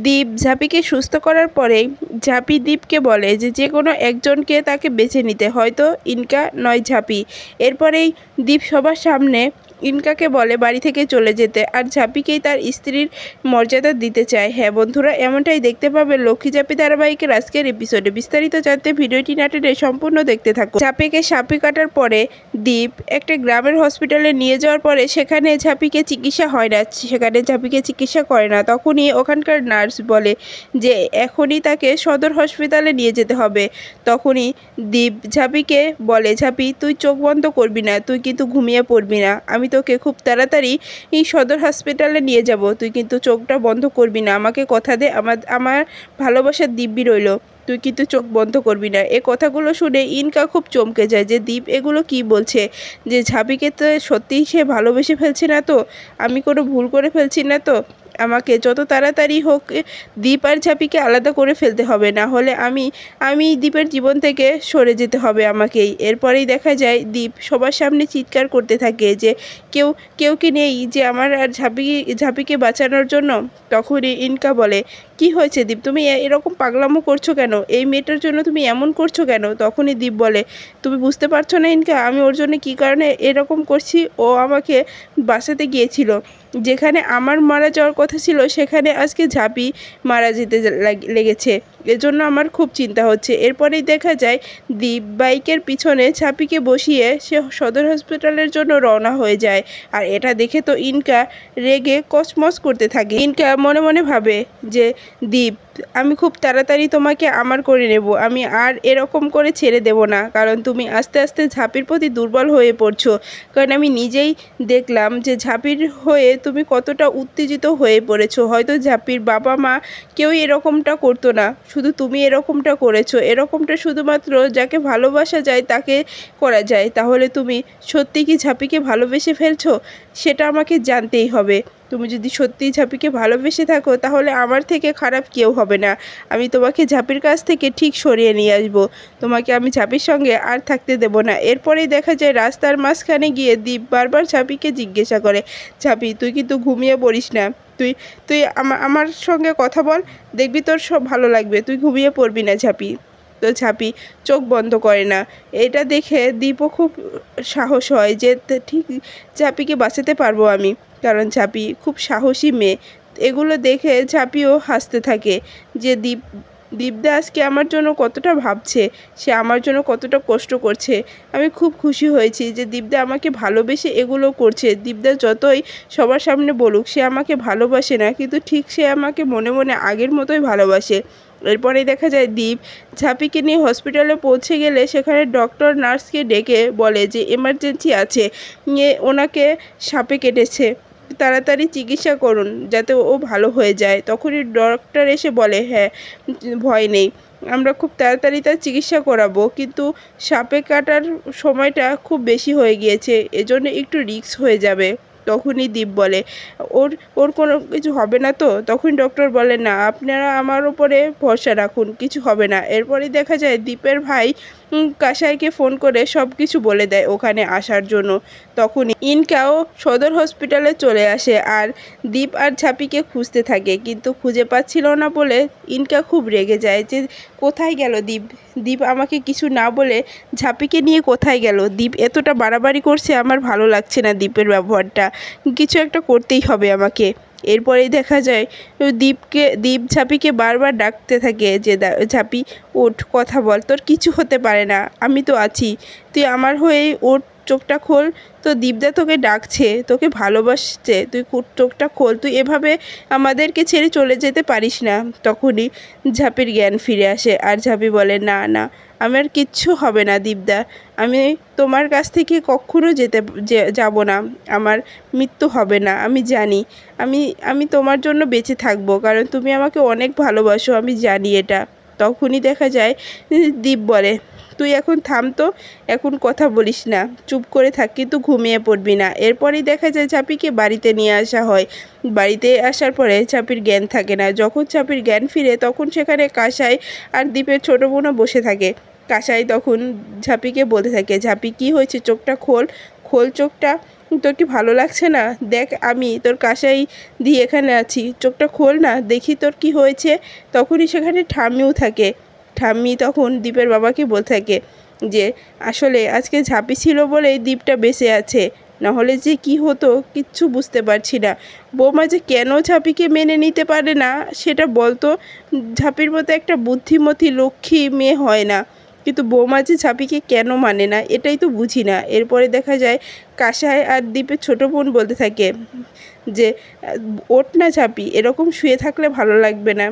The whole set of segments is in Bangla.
দীপ ঝাঁপিকে সুস্থ করার পরে ঝাঁপি দীপকে বলে যে যে কোনো একজনকে তাকে বেছে নিতে, হয়তো ইনকা নয় ঝাঁপি। এরপরেই দীপ সবার সামনে ইনকাকে বলে বাড়ি থেকে চলে যেতে, আর ঝাঁপিকেই তার স্ত্রীর মর্যাদা দিতে চায়। হ্যাঁ বন্ধুরা, এমনটাই দেখতে পাবে লক্ষ্মী ঝাঁপি ধারাবাহিকের আজকের এপিসোডে। বিস্তারিত জানতে ভিডিওটি না টেনে সম্পূর্ণ দেখতে থাকুন। ঝাঁপিকে সাপে কাটার পরে দীপ একটা গ্রামের হসপিটালে নিয়ে যাওয়ার পরে সেখানে ঝাঁপিকে চিকিৎসা হয় না, সেখানে ঝাঁপিকে চিকিৎসা করে না। তখনই ওখানকার নার্স বলে যে এখনই তাকে সদর হসপিটালে নিয়ে যেতে হবে। তখনই দীপ ঝাঁপিকে বলে, ঝাঁপি তুই চোখ বন্ধ করবি না, তুই কিন্তু ঘুমিয়ে পড়বি না, আমি তোকে খুব তাড়াতাড়ি এই সদর হসপিটালে নিয়ে যাব, তুই কিন্তু চোখটা বন্ধ করবি না, আমাকে কথা দে, আমার ভালোবাসার দিব্যি রইল, তুই কিন্তু চোখ বন্ধ করবি না। এই কথাগুলো শুনে ইনকা খুব চমকে যায় যে দীপ এগুলো কি বলছে, যে ঝাঁপিকে তো সত্যিই সে ভালোবেসে ফেলছে না তো, আমি কোনো ভুল করে ফেলছি না তো, আমাকে যত তাড়াতাড়ি হোক দীপ আর ঝাঁপিকে আলাদা করে ফেলতে হবে, না হলে আমি দীপের জীবন থেকে সরে যেতে হবে আমাকেই। এরপরেই দেখা যায় দীপ সবার সামনে চিৎকার করতে থাকে যে কেউ কি নেই যে আমার আর ঝাঁপিকে বাঁচানোর জন্য। তখনই ইনকা বলে, কি হয়েছে দীপ, তুমি এরকম পাগলামো করছো কেন, এই মেয়েটার জন্য তুমি এমন করছো কেন? তখনই দীপ বলে, তুমি বুঝতে পারছো না ইনকা, আমি ওর জন্য কী কারণে এরকম করছি, ও আমাকে বাঁচাতে গিয়েছিল, যেখানে আমার মারা যাওয়ার কথা ছিল সেখানে আজকে ঝাঁপি মারা যেতে লেগেছে, এজন্য আমার খুব চিন্তা হচ্ছে। এরপরেই দেখা যায় দীপ বাইকের পিছনে ঝাঁপিকে বসিয়ে সে সদর হসপিটালের জন্য রওনা হয়ে যায়। আর এটা দেখে তো ইনকা রেগে কসমস করতে থাকে। ইনকা মনে মনে ভাবে যে দীপ, আমি খুব তাড়াতাড়ি তোমাকে আমার করে নেব, আমি আর এরকম করে ছেড়ে দেব না, কারণ তুমি আস্তে আস্তে ঝাঁপির প্রতি দুর্বল হয়ে পড়ছো। কারণ আমি নিজেই দেখলাম যে ঝাঁপির হয়ে তুমি কতটা উত্তেজিত হয়ে পড়েছো, হয়তো ঝাঁপির বাবা মা কেউই এরকমটা করতো না, শুধু তুমি এরকমটা করেছো, এরকমটা শুধুমাত্র যাকে ভালোবাসা যায় তাকে করা যায়। তাহলে তুমি সত্যি কি ঝাঁপিকে ভালোবেসে ফেলছো, সেটা আমাকে জানতেই হবে। তুমি যদি সত্যিই ঝাঁপিকে ভালোবেসে থাকো তাহলে আমার থেকে খারাপ কেউ হবে না, আমি তোমাকে ঝাঁপির কাছ থেকে ঠিক সরিয়ে নিয়ে আসবো, তোমাকে আমি ঝাঁপির সঙ্গে আর থাকতে দেব না। এরপরেই দেখা যায় রাস্তার মাঝখানে গিয়ে দীপ বারবার ঝাঁপিকে জিজ্ঞাসা করে, ঝাঁপি তুই কিন্তু ঘুমিয়ে পড়িস না, তুই তুই আমার সঙ্গে কথা বল, দেখবি তোর সব ভালো লাগবে, তুই ঘুমিয়ে পড়বি না ঝাঁপি। তো ঝাঁপি চোখ বন্ধ করে না। এটা দেখে দীপও খুব সাহস হয় যে ঠিক ঝাঁপিকে বাঁচাতে পারবো আমি, কারণ ঝাঁপি খুব সাহসী মেয়ে। এগুলো দেখে ঝাঁপিও হাসতে থাকে যে দীপদা আজকে আমার জন্য কতটা ভাবছে, সে আমার জন্য কতটা কষ্ট করছে। আমি খুব খুশি হয়েছি যে দীপদা আমাকে ভালোবেসে এগুলো করছে। দীপদা যতই সবার সামনে বলুক সে আমাকে ভালোবাসে না, কিন্তু ঠিক সে আমাকে মনে মনে আগের মতোই ভালোবাসে। এরপরে দেখা যায় দীপ ঝাঁপিকে নিয়ে হসপিটালে পৌঁছে গেলে সেখানে ডক্টর নার্সকে ডেকে বলে যে এমার্জেন্সি আছে, ওনাকে সাপে কেটেছে, তাড়াতাড়ি চিকিৎসা করুন যাতে ও ভালো হয়ে যায়। তখনই ডক্টর এসে বলে, হ্যাঁ ভয় নেই, আমরা খুব তাড়াতাড়ি তার চিকিৎসা করাবো, কিন্তু সাপে কাটার সময়টা খুব বেশি হয়ে গিয়েছে, এজন্য একটু রিস্ক হয়ে যাবে। তখনই দীপ বলে, ওর ওর কোনো কিছু হবে না তো? তখন ডক্টর বলে, না আপনারা আমার উপরে ভরসা রাখুন, কিছু হবে না। এরপরেই দেখা যায় দীপের ভাই কাসাইকে ফোন করে সব কিছু বলে দেয় ওখানে আসার জন্য। তখনই ইনকাও সদর হসপিটালে চলে আসে আর দীপ আর ঝাঁপিকে খুঁজতে থাকে, কিন্তু খুঁজে পাচ্ছিল না বলে ইনকা খুব রেগে যায় যে কোথায় গেল দীপ আমাকে কিছু না বলে ঝাঁপিকে নিয়ে কোথায় গেল? দীপ এতটা বাড়াবাড়ি করছে, আমার ভালো লাগছে না দীপের ব্যবহারটা, কিছু একটা করতেই হবে আমাকে। এরপরেই দেখা যায় দীপ ঝাঁপিকে বারবার ডাকতে থাকে যে ঝাঁপি ওঠ, কথা বল, তোর কিছু হতে পারে না, আমি তো আছি, তুই আমার হয়েই ওঠ, চোখটা খোল, তো দীপদা তোকে ডাকছে, তোকে ভালোবাসছে, তুই চোখটা খোল, তুই এভাবে আমাদেরকে ছেড়ে চলে যেতে পারিস না। তখনই ঝাঁপির জ্ঞান ফিরে আসে আর ঝাঁপি বলে, না না আমার কিচ্ছু হবে না দীপদা, আমি তোমার কাছ থেকে কখনো যাব না, আমার মৃত্যু হবে না, আমি জানি, আমি তোমার জন্য বেঁচে থাকবো, কারণ তুমি আমাকে অনেক ভালোবাসো, আমি জানি এটা। তখনই দেখা যায় দীপ বলে, তুই এখন থাম তো, এখন কথা বলিস না, চুপ করে থাক, কিন্তু ঘুমিয়ে পড়বি না। এরপরেই দেখা যায় ঝাঁপিকে বাড়িতে নিয়ে আসা হয়। বাড়িতে আসার পরে ঝাঁপির জ্ঞান থাকে না। যখন ঝাঁপির জ্ঞান ফিরে তখন সেখানে কাসাই আর দীপের ছোটো বোনও বসে থাকে। কাসাই তখন ঝাঁপিকে বলতে থাকে, ঝাঁপি কী হয়েছে, চোখটা খোল, খোল চোখটা, তোর কি ভালো লাগছে না? দেখ আমি তোর কাসাই দিয়ে এখানে আছি, চোখটা খোল না দেখি তোর কি হয়েছে। তখনই সেখানে ঠাম্মিও থাকে। ঠাম্মি তখন দীপের বাবাকে বলতে থাকে যে আসলে আজকে ঝাঁপি ছিল বলেই দীপটা বেঁচে আছে, নাহলে যে কি হতো কিচ্ছু বুঝতে পারছি না। বৌমা যে কেন ঝাঁপিকে মেনে নিতে পারে না সেটা বলতো। ঝাঁপির মতো একটা বুদ্ধিমতী লক্ষ্মী মেয়ে হয় না, কিন্তু বৌমা যে ঝাঁপিকে কেন মানে না এটাই তো বুঝি না। এরপরে দেখা যায় কাসাই আর দীপের ছোটো বোন বলতে থাকে যে ওঠ না ঝাঁপি, এরকম শুয়ে থাকলে ভালো লাগবে না।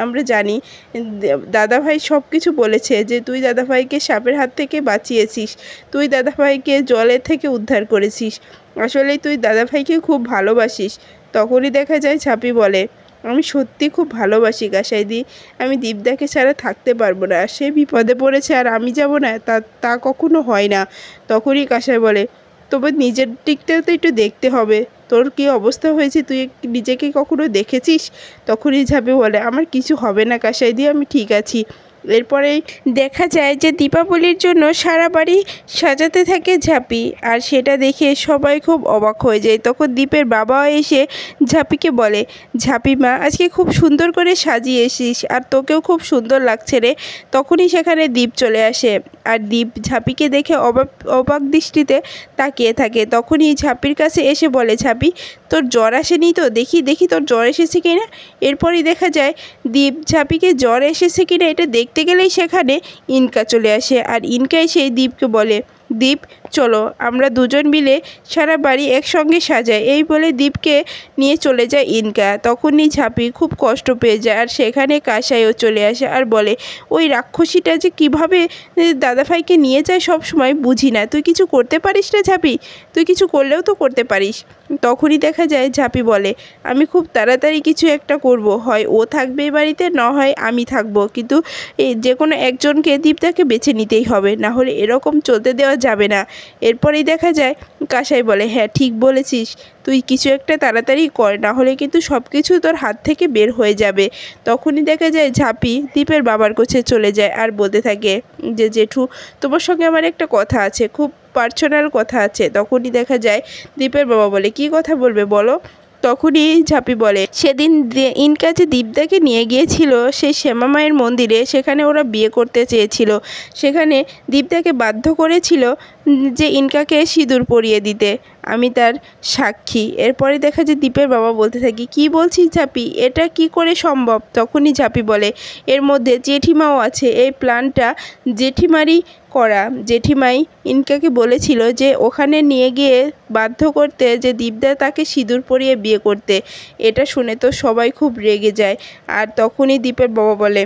আমরা জানি দাদাভাই সব কিছু বলেছে যে তুই দাদাভাইকে সাপের হাত থেকে বাঁচিয়েছিস, তুই দাদাভাইকে জলের থেকে উদ্ধার করেছিস, আসলেই তুই দাদাভাইকে খুব ভালোবাসিস। তখনই দেখা যায় ঝাঁপি বলে আমি সত্যি খুব ভালোবাসি কাসাইদি, আমি দীপদাকে ছাড়া থাকতে পারবো না, সে বিপদে পড়েছে আর আমি যাব না তা কখনো হয় না। তখনই কাসাই বলে তবে নিজের দিকটাও তো একটু দেখতে হবে, তোর কী অবস্থা হয়েছে তুই নিজেকে কখনো দেখেছিস? তখনই ঝাঁপি বলে আমার কিছু হবে না কাসাইদি, আমি ঠিক আছি। এরপরেই দেখা যায় যে দীপাবলির জন্য সারা বাড়ি সাজাতে থাকে ঝাঁপি, আর সেটা দেখে সবাই খুব অবাক হয়ে যায়। তখন দীপের বাবা এসে ঝাঁপিকে বলে ঝাঁপি মা আজকে খুব সুন্দর করে সাজিয়েছিস আর তোকেও খুব সুন্দর লাগছে রে। তখনই সেখানে দীপ চলে আসে আর দীপ ঝাঁপিকে দেখে অবাক দৃষ্টিতে তাকিয়ে থাকে। তখনই ঝাঁপির কাছে এসে বলে ঝাঁপি তোর জ্বর আসেনি তো, দেখি দেখি তোর জ্বর এসেছে কিনা। এরপরই দেখা যায় দীপ ঝাঁপিকে জ্বর এসেছে কিনা এটা দেখতে গেলেই সেখানে ইনকা চলে আসে, আর ইনকা এসে দীপকে বলে দীপ চলো আমরা দুজন মিলে সারা বাড়ি একসঙ্গে সাজাই। এই বলে দীপকে নিয়ে চলে যায় ইনকা। তখনই ঝাঁপি খুব কষ্ট পেয়ে যায় আর সেখানে কাসাইও চলে আসে আর বলে ওই রাক্ষসীটা যে কিভাবে দাদাভাইকে নিয়ে যায় সব সময় বুঝি না, তুই কিছু করতে পারিস না ঝাঁপি, তুই কিছু করলেও তো করতে পারিস। তখনই দেখা যায় ঝাঁপি বলে আমি খুব তাড়াতাড়ি কিছু একটা করব, হয় ও থাকবে এই বাড়িতে না হয় আমি থাকবো, কিন্তু যে কোনো একজনকে দীপদাকে বেছে নিতেই হবে, না হলে এরকম চলতে দেওয়া যাবে না। এরপরেই দেখা যায় কাসাই বলে হ্যাঁ ঠিক বলেছিস, তুই কিছু একটা তাড়াতাড়ি কর, না হলে কিন্তু সব কিছু তোর হাত থেকে বের হয়ে যাবে। তখনই দেখা যায় ঝাঁপি দীপের বাবার কাছে চলে যায় আর বলতে থাকে যে জেঠু তোমার সঙ্গে আমার একটা কথা আছে, খুব পার্সোনাল কথা আছে। তখনই দেখা যায় দীপের বাবা বলে কী কথা বলবে বলো। তখনই ঝাঁপি বলে সেদিন ইনকা যে দীপদাকে নিয়ে গিয়েছিল সেই শ্যামা মায়ের মন্দিরে, সেখানে ওরা বিয়ে করতে চেয়েছিল, সেখানে দীপদাকে বাধ্য করেছিল যে ইনকাকে সিঁদুর পরিয়ে দিতে, আমি তার সাক্ষী। এরপরে দেখা যায় দীপের বাবা বলতে থাকি কি বলছিস ঝাঁপি, এটা কি করে সম্ভব? তখনই ঝাঁপি বলে এর মধ্যে জেঠিমাও আছে, এই প্ল্যানটা জেঠিমারই করা। জেঠিমাই ইনকাকে বলেছিল যে ওখানে নিয়ে গিয়ে বাধ্য করতে যে দীপদা তাকে সিঁদুর পরিয়ে বিয়ে করতে। এটা শুনে তো সবাই খুব রেগে যায়। আর তখনই দীপের বাবা বলে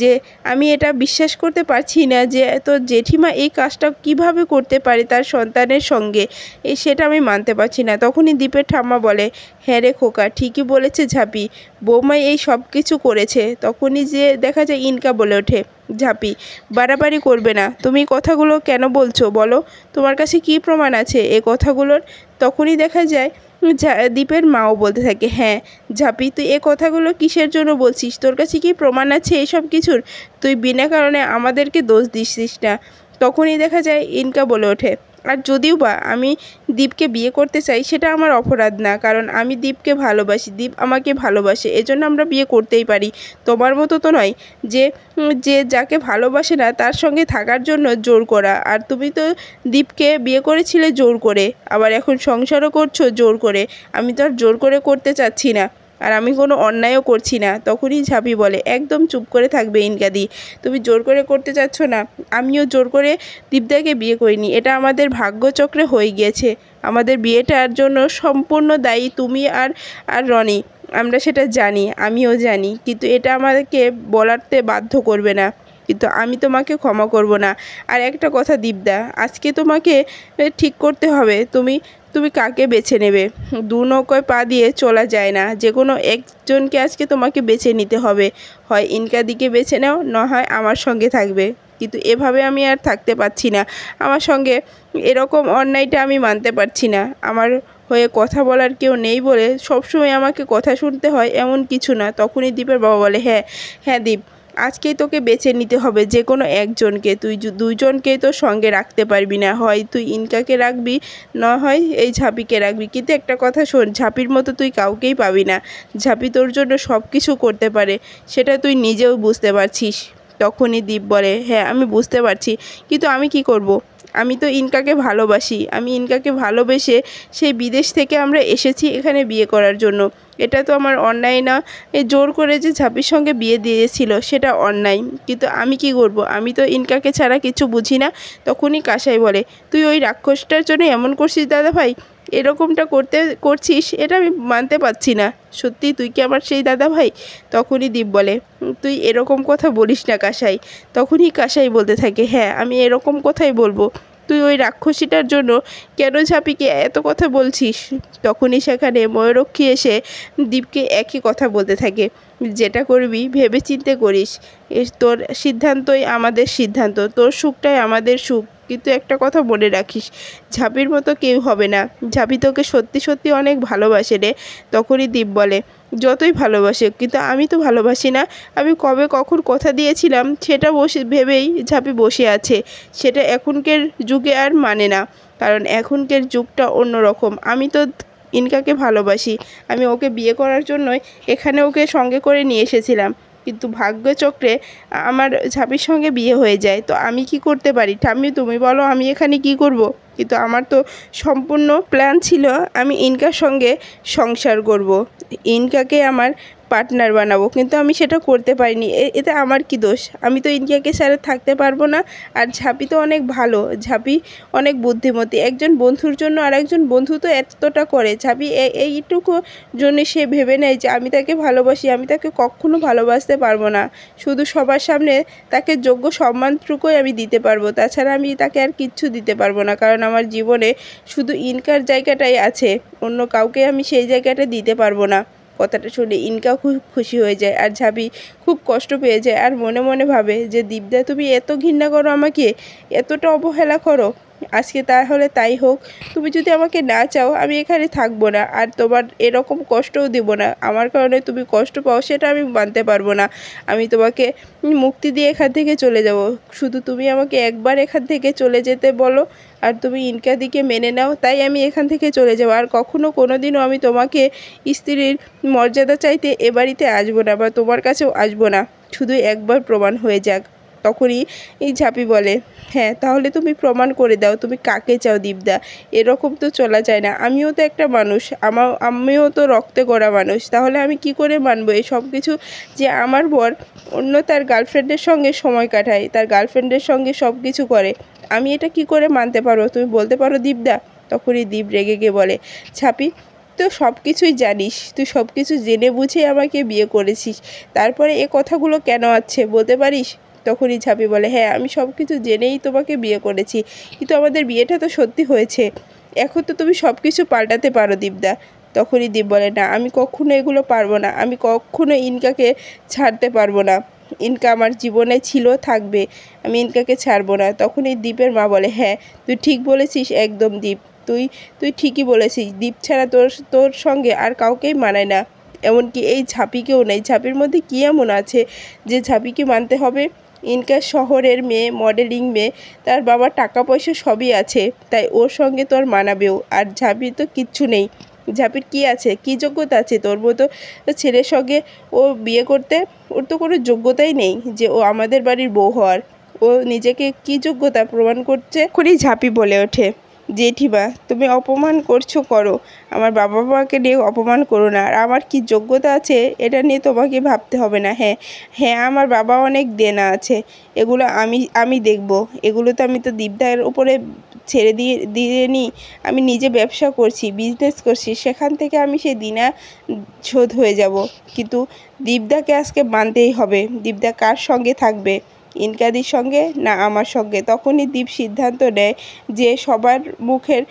যে আমি এটা বিশ্বাস করতে পারছি না যে তোর জেঠিমা এই কাজটা কিভাবে করতে পারে তার সন্তানের সঙ্গে, সেটা আমি মানতে পারছি না। তখনই দীপের ঠাম্মা বলে হ্যাঁ রে খোকা ঠিকই বলেছে ঝাঁপি, বৌমাই এই সব কিছু করেছে। তখনই যে দেখা যায় ইনকা বলে ওঠে ঝাঁপি বাড়াবাড়ি করবে না, তুমি কথাগুলো কেন বলছো বলো, তোমার কাছে কি প্রমাণ আছে এ কথাগুলোর? তখনই দেখা যায় দীপের মাও বলতে থাকে হ্যাঁ ঝাঁপি তুই এ কথাগুলো কিসের জন্য বলছিস, তোর কাছে কি প্রমাণ আছে এসব কিছুর? তুই বিনা কারণে আমাদেরকে দোষ দিচ্ছিস না। তখনই দেখা যায় ইনকা বলে ওঠে আর যদিও বা আমি দীপকে বিয়ে করতে চাই সেটা আমার অপরাধ না, কারণ আমি দীপকে ভালোবাসি, দীপ আমাকে ভালোবাসে, এজন্য আমরা বিয়ে করতেই পারি। তোমার মতো তো নয় যে যে যাকে ভালোবাসে না তার সঙ্গে থাকার জন্য জোর করা। আর তুমি তো দীপকে বিয়ে করেছিলে জোর করে, আবার এখন সংসারও করছো জোর করে। আমি তো আর জোর করে করতে চাচ্ছি না, আর আমি কোনো অন্যায়ও করছি না। তখনই ঝাঁপি বলে একদম চুপ করে থাকবে ইনকাদি, তুমি জোর করে করতে চাচ্ছ না, আমিও জোর করে দীপদাকে বিয়ে করিনি, এটা আমাদের ভাগ্যচক্রে হয়ে গিয়েছে, আমাদের বিয়েটার জন্য সম্পূর্ণ দায়ী তুমি আর রনি, আমরা সেটা জানি, আমিও জানি, কিন্তু এটা আমাদেরকে বলাতে বাধ্য করবে না, কিন্তু আমি তোমাকে ক্ষমা করব না। আর একটা কথা দীপদা, আজকে তোমাকে ঠিক করতে হবে তুমি কাকে বেছে নেবে। দু নৌকায় পা দিয়ে চলা যায় না, যে কোনো একজনকে আজকে তোমাকে বেছে নিতে হবে, হয় ইনকাদিকে বেছে নাও না হয় আমার সঙ্গে থাকবে, কিন্তু এভাবে আমি আর থাকতে পারছি না, আমার সঙ্গে এরকম অন্যায়টা আমি মানতে পারছি না, আমার হয়ে কথা বলার কেউ নেই বলে সবসময় আমাকে কথা শুনতে হয় এমন কিছু না। তখনই দীপের বাবা বলে হ্যাঁ দীপ আজকেই তোকে বেছে নিতে হবে যে কোনো একজনকে। তুই দুইজনকেই তো সঙ্গে রাখতে পারবি না, হয় তুই ইনকাকে রাখবি, না হয় এই ঝাঁপিকে রাখবি। কিন্তু একটা কথা শোন, ঝাঁপির মতো তুই কাউকেই পাবি না। ঝাঁপি তোর জন্য সব কিছু করতে পারে, সেটা তুই নিজেও বুঝতে পারছিস। তখনই দীপ বলে, হ্যাঁ আমি বুঝতে পারছি, কিন্তু আমি কি করব? আমি তো ইনকাকে ভালোবাসি। আমি ইনকাকে ভালোবেসে সেই বিদেশ থেকে আমরা এসেছি এখানে বিয়ে করার জন্য। এটা তো আমার অন্যায় না। এই জোর করে যে ঝাঁপির সঙ্গে বিয়ে দিয়েছিল সেটা অন্যায়, কিন্তু আমি কি করব? আমি তো ইনকাকে ছাড়া কিছু বুঝি না। তখনই কাসাই বলে, তুই ওই রাক্ষসটার জন্য এমন করছিস দাদা ভাই? এরকমটা করছিস, এটা আমি মানতে পারছি না। সত্যি তুই কি আমার সেই দাদা ভাই? তখনই দীপ বলে, তুই এরকম কথা বলিস না কাসাই। তখনই কাসাই বলতে থাকে, হ্যাঁ আমি এরকম কথাই বলবো। তুই ওই রাক্ষসীটার জন্য কেন ঝাঁপিকে এত কথা বলছিস? তখনই সেখানে ময়ূরক্ষী এসে দীপকে একই কথা বলতে থাকে, যেটা করবি ভেবে চিন্তে করিস। তোর সিদ্ধান্তই আমাদের সিদ্ধান্ত, তোর সুখটাই আমাদের সুখ। কিন্তু একটা কথা মনে রাখিস, ঝাঁপির মতো কেউ হবে না। ঝাঁপি তোকে সত্যি সত্যি অনেক ভালোবাসে রে। তখনই দীপ বলে, যতই ভালোবাসে, কিন্তু আমি তো ভালোবাসি না। আমি কবে কখন কথা দিয়েছিলাম সেটা ভেবেই ঝাঁপি বসে আছে। সেটা এখনকার যুগে আর মানে না, কারণ এখনকার যুগটা অন্যরকম। আমি তো ইনকাকে ভালোবাসি। আমি ওকে বিয়ে করার জন্যই এখানে ওকে সঙ্গে করে নিয়ে এসেছিলাম, কিন্তু ভাগ্যচক্রে আমার ঝাঁপির সঙ্গে বিয়ে হয়ে যায়। তো আমি কি করতে পারি ঠাম্মি? তুমি বলো আমি এখানে কি করব? কিন্তু আমার তো সম্পূর্ণ প্ল্যান ছিল আমি ইনকার সঙ্গে সংসার করব, ইনকাকে আমার পার্টনার বানাবো, কিন্তু আমি সেটা করতে পারিনি। এতে আমার কি দোষ? আমি তো ইনকাকে ছাড়া থাকতে পারবো না। আর ঝাঁপি তো অনেক ভালো, ঝাঁপি অনেক বুদ্ধিমতী। একজন বন্ধুর জন্য আর একজন বন্ধু তো এতটা করে। ঝাঁপি এইটুকু জন্য সে ভেবে নেয় যে আমি তাকে ভালোবাসি, আমি তাকে কখনো ভালোবাসতে পারবো না। শুধু সবার সামনে তাকে যোগ্য সম্মানটুকুই আমি দিতে পারবো, তাছাড়া আমি তাকে আর কিচ্ছু দিতে পারবো না। কারণ আমার জীবনে শুধু ইনকার জায়গাটাই আছে, অন্য কাউকে আমি সেই জায়গাটা দিতে পারবো না। কথাটা শুনে ইনকা খুব খুশি হয়ে যায়, আর ঝাঁপি খুব কষ্ট পেয়ে যায়। আর মনে মনে ভাবে যে দীপদা তুমি এত ঘৃণা করো আমাকে, এতটা অবহেলা করো। আজকে তাহলে তাই হোক, তুমি যদি আমাকে না চাও আমি এখানে থাকবো না, আর তোমার এরকম কষ্টও দেব না। আমার কারণে তুমি কষ্ট পাও সেটা আমি মানতে পারবো না। আমি তোমাকে মুক্তি দিয়ে এখান থেকে চলে যাব। শুধু তুমি আমাকে একবার এখান থেকে চলে যেতে বলো, আর তুমি ইনকাদিকে মেনে নাও, তাই আমি এখান থেকে চলে যাব। আর কখনো কোনো দিনও আমি তোমাকে স্ত্রীর মর্যাদা চাইতে এ বাড়িতে আসবো না, বা তোমার কাছেও আসবো না। শুধু একবার প্রমাণ হয়ে যাক। তখনই এই ঝাঁপি বলে, হ্যাঁ তাহলে তুমি প্রমাণ করে দাও তুমি কাকে চাও দীপদা। এরকম তো চলা যায় না, আমিও তো একটা মানুষ, আমিও তো রক্তে গড়া মানুষ। তাহলে আমি কি করে মানবো এই সব কিছু যে আমার বর অন্য তার গার্লফ্রেন্ডের সঙ্গে সময় কাটায়, তার গার্লফ্রেন্ডের সঙ্গে সব কিছু করে? আমি এটা কি করে মানতে পারবো, তুমি বলতে পারো দীপদা? তখনই দীপ রেগে গিয়ে বলে, ঝাঁপি তো সব কিছুই জানিস, তুই সব কিছু জেনে বুঝে আমাকে বিয়ে করেছিস, তারপরে এ কথাগুলো কেন আছে বলতে পারিস? তখনই ঝাঁপি বলে, হ্যাঁ আমি সব কিছু জেনেই তোমাকে বিয়ে করেছি, কিন্তু আমাদের বিয়েটা তো সত্যি হয়েছে। এখন তো তুমি সব কিছু পাল্টাতে পারো দীপদা। তখনই দীপ বলে, না আমি কখনো এগুলো পারবো না, আমি কখনো ইনকাকে ছাড়তে পারবো না। ইনকা আমার জীবনে ছিল, থাকবে, আমি ইনকাকে ছাড়বো না। তখনই দীপের মা বলে, হ্যাঁ তুই ঠিক বলেছিস একদম দীপ, তুই তুই ঠিকই বলেছিস। দীপ ছাড়া তোর তোর সঙ্গে আর কাউকেই মানায় না, এমনকি এই ঝাঁপিকেও নেই। ঝাঁপির মধ্যে কী এমন আছে যে ঝাঁপিকে মানতে হবে? ইনকা শহরের মেয়ে, মডেলিং মেয়ে, তার বাবার টাকা পয়সা সবই আছে, তাই ওর সঙ্গে তোর মানাবেও। আর ঝাঁপির তো কিচ্ছু নেই। ঝাঁপির কী আছে, কী যোগ্যতা আছে তোর মতো ছেলের সঙ্গে ও বিয়ে করতে? ওর তো কোনো যোগ্যতাই নেই যে ও আমাদের বাড়ির বউ হওয়ার। ও নিজেকে কী যোগ্যতা প্রমাণ করছে? এখনই ঝাঁপি বলে ওঠে, জেঠিমা তুমি অপমান করছো করো, আমার বাবা মাকে নিয়ে অপমান করো না। আর আমার কি যোগ্যতা আছে এটা নিয়ে তোমাকে ভাবতে হবে না। হ্যাঁ হ্যাঁ আমার বাবা অনেক দেনা আছে, এগুলো আমি দেখব। এগুলো তো আমি তো দীপদার উপরে ছেড়ে দিয়ে নিই। আমি নিজে ব্যবসা করছি, বিজনেস করছি, সেখান থেকে আমি সেই দিনা শোধ হয়ে যাব। কিন্তু দীপদাকে আজকে মানতেই হবে। দীপদা কার সঙ্গে থাকবে, ইনকাদির সঙ্গে না আমার সঙ্গে? তখনই দীপ সিদ্ধান্ত নেয় যে সবার মুখের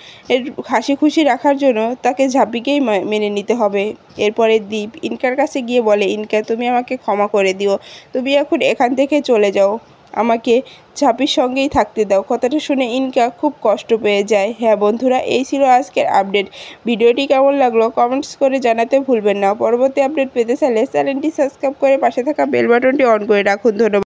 হাসি খুশি রাখার জন্য তাকে ঝাঁপিকেই মেনে নিতে হবে। এরপরে দীপ ইনকার কাছে গিয়ে বলে, ইনকা তুমি আমাকে ক্ষমা করে দিও, তুমি এখন এখান থেকে চলে যাও। আমাকে ঝাঁপির সঙ্গেই থাকতে দাও। কথাটা শুনে ইনকা খুব কষ্ট পেয়ে যায়। হ্যাঁ বন্ধুরা, এই ছিল আজকের আপডেট। ভিডিওটি কেমন লাগলো কমেন্টস করে জানাতে ভুলবেন না। পরবর্তী আপডেট পেতে চাইলে চ্যানেলটি সাবস্ক্রাইব করে পাশে থাকা বেল বাটনটি অন করে রাখুন। ধন্যবাদ।